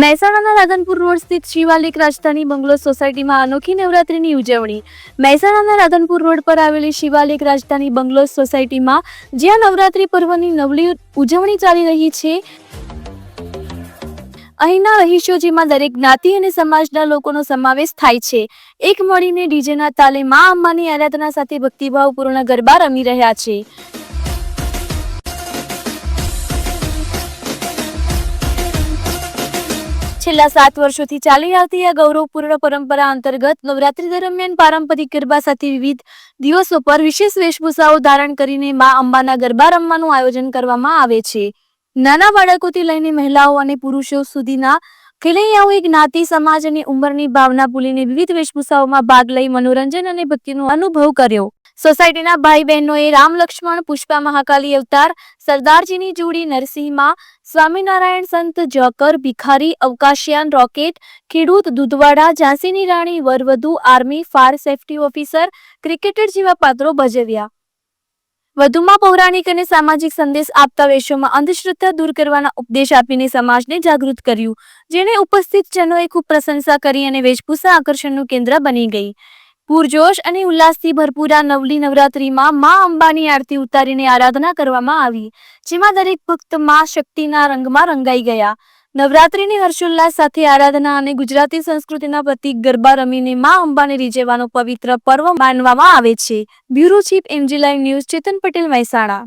મહેસાણાના રાધનપુર રોડ સ્થિત શિવાલિક રાજધાની બંગલો સોસાયટીમાં અનોખી નવરાત્રીની ઉજવણી। મહેસાણાના રાધનપુર રોડ પર આવેલી શિવાલિક રાજધાની બંગલો સોસાયટીમાં જ્યાં નવરાત્રી પર્વની નવલી ઉજવણી ચાલી રહી છે, અહીંના રહીશો જેમાં દરેક જ્ઞાતિ અને સમાજના લોકોનો સમાવેશ થાય છે, એક મળીને ડીજેના તાલે મા અંબાની આરાધના સાથે ભક્તિભાવપૂર્ણ ગરબા રમી રહ્યા છે। છેલ્લા 7 વર્ષોથી ચાલી આવતી આ ગૌરવપૂર્ણ પરંપરા અંતર્ગત નવરાત્રી દરમિયાન પારંપરિક ગરબા સાથે વિવિધ દિવસો પર વિશેષ વેશભૂષાઓ ધારણ કરીને મા અંબાના ગરબા રમવાનું આયોજન કરવામાં આવે છે। નાના બાળકોથી લઈને મહિલાઓ અને પુરુષો સુધીના ખેલૈયાઓએ જ્ઞાતિ, સમાજ અને ઉંમરની ભાવના ભૂલીને વિવિધ વેશભૂષાઓમાં ભાગ લઈ મનોરંજન અને ભક્તિનો અનુભવ કર્યો। સોસાયટીના ભાઈ બહેનોએ રામ, લક્ષ્મણ, પુષ્પા, મહાકાલી અવતાર, સરદારજીની જોડી, નરસિંહમાં, સ્વામિનારાયણ, સંત, જોકર, ભિખારી, અવકાશયાન, રોકેટ, ખેડૂત, દૂધવાડા, ઝાંસીની રાણી, વરવધુ, army, fire safety officer, cricketer જેવા પાત્રો ભજવ્યા। વધુમાં પૌરાણિક અને સામાજિક સંદેશ આપતા વેશોમાં અંધશ્રદ્ધા દૂર કરવાના ઉપદેશ આપીને સમાજને જાગૃત કર્યું, જેને ઉપસ્થિત જનોએ ખૂબ પ્રશંસા કરી અને વેશભૂષા આકર્ષણનું કેન્દ્ર બની ગઈ। પૂરજોશ અને ઉલ્લાસથી ભરપૂર આ નવલી નવરાત્રીમાં મા અંબાની આરતી ઉતારીને આરાધના કરવામાં આવી, જેમાં દરેક ભક્ત મા શક્તિના રંગમાં રંગાઈ ગયા। નવરાત્રીની હર્ષોલ્લાસ સાથે આરાધના અને ગુજરાતી સંસ્કૃતિના પ્રતીક ગરબા રમીને મા અંબાને રીઝવવાનો પવિત્ર પર્વ માનવામાં આવે છે। Bureau chief, MG live news, Chetan Patel, Mehsana.